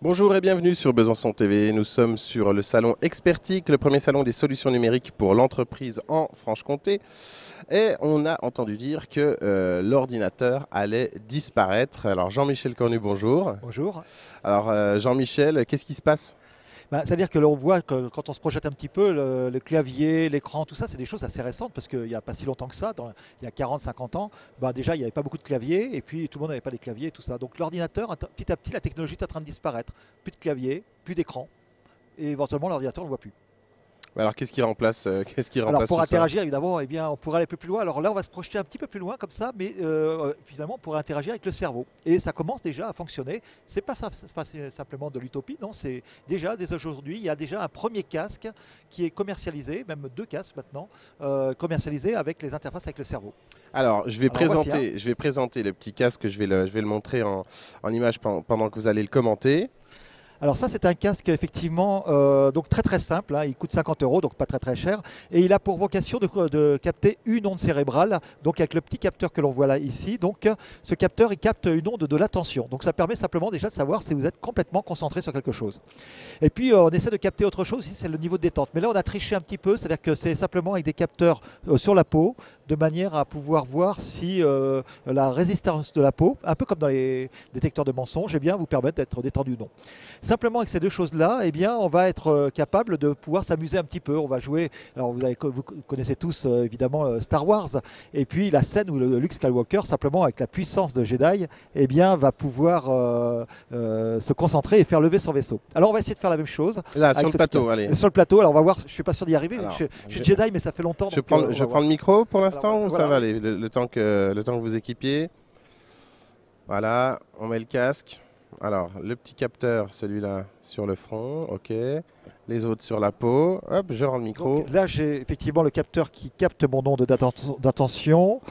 Bonjour et bienvenue sur Besançon TV. Nous sommes sur le salon Expertique, le premier salon des solutions numériques pour l'entreprise en Franche-Comté. Et on a entendu dire que l'ordinateur allait disparaître. Alors Jean-Michel Cornu, bonjour. Bonjour. Alors Jean-Michel, qu'est-ce qui se passe? C'est-à-dire que l'on voit que quand on se projette un petit peu, le clavier, l'écran, tout ça, c'est des choses assez récentes parce qu'il n'y a pas si longtemps que ça, il y a 40-50 ans, déjà il n'y avait pas beaucoup de claviers et puis tout le monde n'avait pas des claviers et tout ça. Donc l'ordinateur, petit à petit, la technologie est en train de disparaître. Plus de clavier, plus d'écran et éventuellement l'ordinateur on ne le voit plus. Alors qu'est-ce qui remplace, Alors pour tout ça? interagir évidemment, eh bien, on pourrait aller plus loin. Alors là on va se projeter un petit peu plus loin comme ça, mais finalement on pourrait interagir avec le cerveau. Et ça commence déjà à fonctionner. C'est pas simplement de l'utopie, non, c'est déjà dès aujourd'hui, il y a déjà un premier casque qui est commercialisé, même deux casques maintenant, commercialisés avec les interfaces avec le cerveau. Alors, Alors voici un. je vais présenter le petit casque, je vais le montrer en image pendant que vous allez le commenter. Alors ça c'est un casque effectivement donc très simple, hein, il coûte 50 euros donc pas très cher et il a pour vocation de capter une onde cérébrale donc avec le petit capteur que l'on voit là ici donc ce capteur il capte une onde de l'attention donc ça permet simplement déjà de savoir si vous êtes complètement concentré sur quelque chose. Et puis on essaie de capter autre chose ici c'est le niveau de détente mais là on a triché un petit peu c'est à dire que c'est simplement avec des capteurs sur la peau de manière à pouvoir voir si la résistance de la peau un peu comme dans les détecteurs de mensonges eh bien vous permettre d'être détendu ou non. Simplement avec ces deux choses-là, eh bien, on va être capable de pouvoir s'amuser un petit peu. On va jouer. Alors vous connaissez tous évidemment Star Wars, et puis la scène où le Luke Skywalker, simplement avec la puissance de Jedi, eh bien, va pouvoir se concentrer et faire lever son vaisseau. Alors on va essayer de faire la même chose. Là, sur Avec le ce petit plateau, casque. allez. Sur le plateau, alors on va voir. Je suis pas sûr d'y arriver. Alors, Je suis Jedi, mais ça fait longtemps. Donc, je prends le micro pour l'instant ou ça voilà, va oui. aller, le temps que vous équipiez. Voilà, on met le casque. Alors, le petit capteur, celui-là, sur le front, ok. Les autres sur la peau. Hop, je rends le micro. Donc, là, j'ai effectivement le capteur qui capte mon onde d'attention.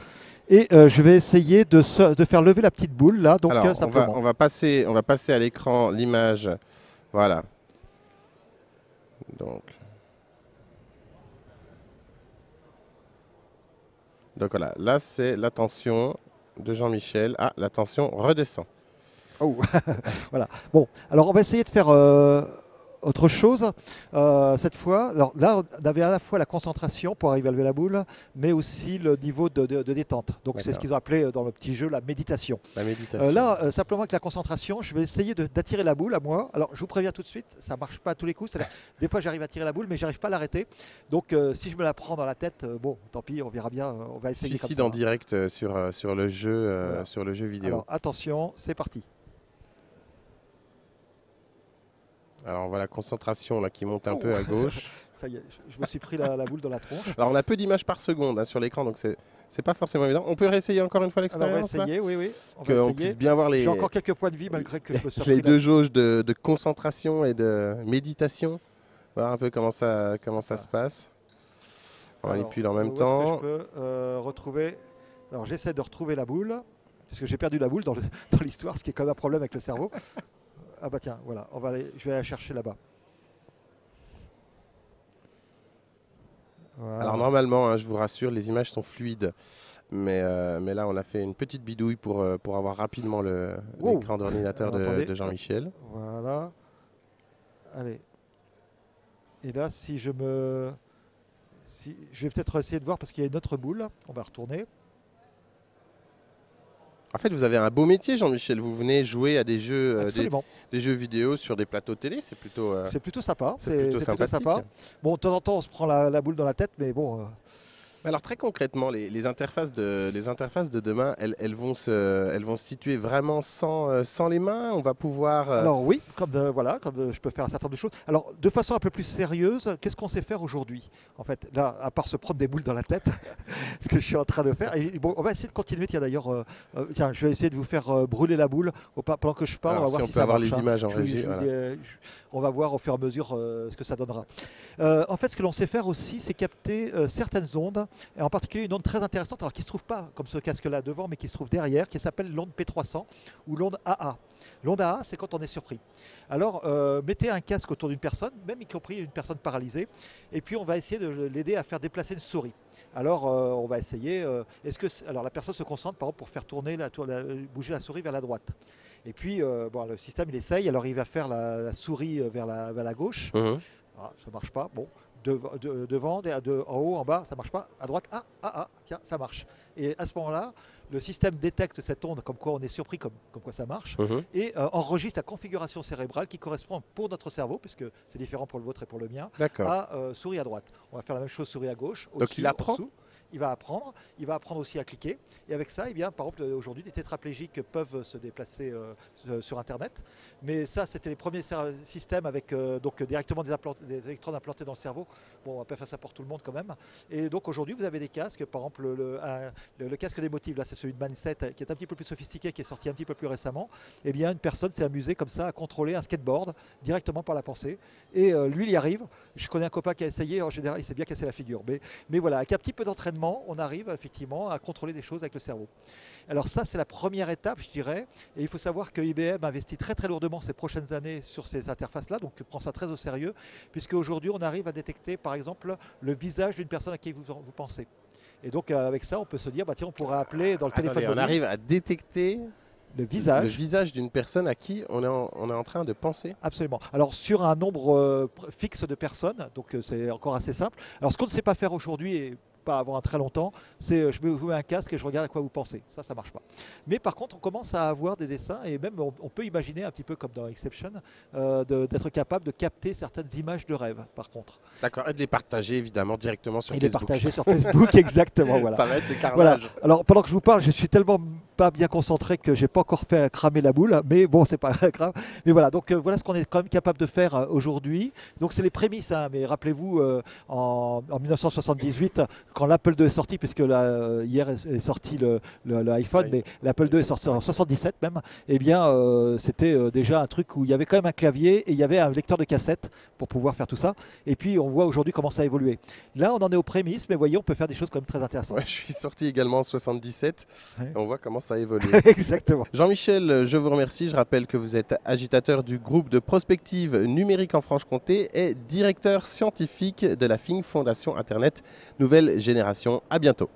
Et je vais essayer de faire lever la petite boule là, donc Alors, simplement. on va passer à l'écran l'image. Voilà. Donc, voilà, là c'est l'attention de Jean-Michel. Ah, l'attention redescend. Oh, voilà. Bon, alors on va essayer de faire autre chose cette fois. Alors là, on avait à la fois la concentration pour arriver à lever la boule, mais aussi le niveau de détente. Donc c'est ce D'accord. qu'ils ont appelé dans le petit jeu la méditation. La méditation. Simplement avec la concentration, je vais essayer d'attirer la boule à moi. Alors je vous préviens tout de suite, ça marche pas à tous les coups. Des fois j'arrive à tirer la boule, mais j'arrive pas à l'arrêter. Donc si je me la prends dans la tête, bon, tant pis, on verra bien. On va essayer comme Suicide ça. en direct sur le jeu, Voilà. sur le jeu vidéo. Alors attention, c'est parti. Alors on voit la concentration là, qui monte un Oh peu à gauche. Ça y est, je me suis pris la boule dans la tronche. Alors on a peu d'images par seconde hein, sur l'écran, donc c'est pas forcément évident. On peut réessayer encore une fois Alors on va l'expérience là, essayer, oui, on va qu'on essayer. puisse bien voir J'ai encore quelques points de vie malgré que je me sois les pris deux jauges de concentration et de méditation. Voir un peu comment ça se passe. On manipule en même où est-ce que je temps. peux retrouver. Alors j'essaie de retrouver la boule, parce que j'ai perdu la boule dans dans l'histoire, ce qui est quand même un problème avec le cerveau. Ah bah tiens, voilà, je vais aller la chercher là-bas. Voilà. Alors normalement, hein, je vous rassure, les images sont fluides. Mais là, on a fait une petite bidouille pour avoir rapidement Wow. l'écran d'ordinateur Alors, attendez. de Jean-Michel. Voilà. Allez. Et là, je vais peut-être essayer de voir parce qu'il y a une autre boule. On va retourner. En fait, vous avez un beau métier, Jean-Michel. Vous venez jouer à des jeux, Absolument. des jeux vidéo sur des plateaux télé. C'est plutôt, C'est plutôt sympa. c'est plutôt C'est plutôt sympathique. sympa. Bon, de temps en temps, on se prend la boule dans la tête, mais bon. Alors très concrètement, les interfaces de demain, elles vont se situer vraiment sans les mains. On va pouvoir. Alors oui, comme je peux faire un certain nombre de choses. Alors de façon un peu plus sérieuse, qu'est-ce qu'on sait faire aujourd'hui? En fait, là, à part se prendre des boules dans la tête, ce que je suis en train de faire. Et bon, on va essayer de continuer. Tiens d'ailleurs, tiens, je vais essayer de vous faire brûler la boule pendant que je parle. Alors, On va voir si on si peut ça avoir marche. les images en régie. Voilà. On va voir au fur et à mesure ce que ça donnera. En fait, ce que l'on sait faire aussi, c'est capter certaines ondes, et en particulier une onde très intéressante, alors qui ne se trouve pas comme ce casque-là devant, mais qui se trouve derrière, qui s'appelle l'onde P300 ou l'onde AA. L'onde AA, c'est quand on est surpris. Alors, mettez un casque autour d'une personne, même y compris une personne paralysée, et puis on va essayer de l'aider à faire déplacer une souris. Alors, on va essayer. Alors, la personne se concentre, par exemple, pour faire tourner bouger la souris vers la droite. Et puis, bon, le système, il essaye. Alors, il va faire la souris vers la gauche. Mhm. Ah, ça marche pas. Bon, devant, en haut, en bas, ça marche pas. À droite, tiens, ça marche. Et à ce moment-là, le système détecte cette onde, comme quoi on est surpris, comme quoi ça marche, Mhm. et enregistre la configuration cérébrale qui correspond pour notre cerveau, puisque c'est différent pour le vôtre et pour le mien, D'accord. à souris à droite. On va faire la même chose souris à gauche, Donc au-dessus, il en apprend. dessous. Il va apprendre aussi à cliquer. Et avec ça, eh bien, par exemple, aujourd'hui, des tétraplégiques peuvent se déplacer sur Internet. Mais ça, c'était les premiers systèmes avec donc directement des électrodes implantées dans le cerveau. Bon, on va pas faire ça pour tout le monde quand même. Et donc aujourd'hui, vous avez des casques, par exemple le casque d'émotive, là c'est celui de Mindset, qui est un petit peu plus sophistiqué, qui est sorti un petit peu plus récemment. Eh bien, une personne s'est amusée comme ça à contrôler un skateboard directement par la pensée. Et lui, il y arrive. Je connais un copain qui a essayé, en général, il s'est bien cassé la figure. Mais voilà, avec un petit peu d'entraînement, on arrive effectivement à contrôler des choses avec le cerveau. Alors ça, c'est la première étape, je dirais. Et il faut savoir que IBM investit très très lourdement ces prochaines années sur ces interfaces-là, donc prend ça très au sérieux, puisque aujourd'hui, on arrive à détecter, par exemple, le visage d'une personne à qui vous pensez. Et donc avec ça, on peut se dire, bah, tiens, on pourrait appeler dans le téléphone Attendez, on mobile arrive à détecter le le visage. visage d'une personne à qui on est en train de penser. Absolument. Alors sur un nombre fixe de personnes, donc c'est encore assez simple. Alors ce qu'on ne sait pas faire aujourd'hui et pas avant un très longtemps, c'est je vous mets un casque et je regarde à quoi vous pensez. Ça marche pas. Mais par contre, on commence à avoir des dessins et même on peut imaginer un petit peu comme dans Inception d'être capable de capter certaines images de rêve. Par contre, D'accord, et de les partager évidemment directement sur il est Facebook. partagé sur Facebook exactement. Voilà. Ça va être le Voilà. carnage. Alors pendant que je vous parle, je suis tellement pas bien concentré que j'ai pas encore fait cramer la boule, mais bon, c'est pas grave. Mais voilà, donc voilà ce qu'on est quand même capable de faire aujourd'hui. Donc c'est les prémices, hein, mais rappelez-vous en 1978, quand l'Apple II est sorti, puisque là, hier est sorti l'iPhone, mais l'Apple II est sorti en 77 même, eh bien c'était déjà un truc où il y avait quand même un clavier et il y avait un lecteur de cassette pour pouvoir faire tout ça. Et puis on voit aujourd'hui comment ça a évolué. Là, on en est aux prémices, mais voyez, on peut faire des choses quand même très intéressantes. Ouais, je suis sorti également en 77. Ouais. On voit comment ça a évolué. Exactement. Jean-Michel, je vous remercie. Je rappelle que vous êtes agitateur du groupe de prospective numérique en Franche-Comté et directeur scientifique de la FING Fondation Internet Nouvelle Génération. À bientôt.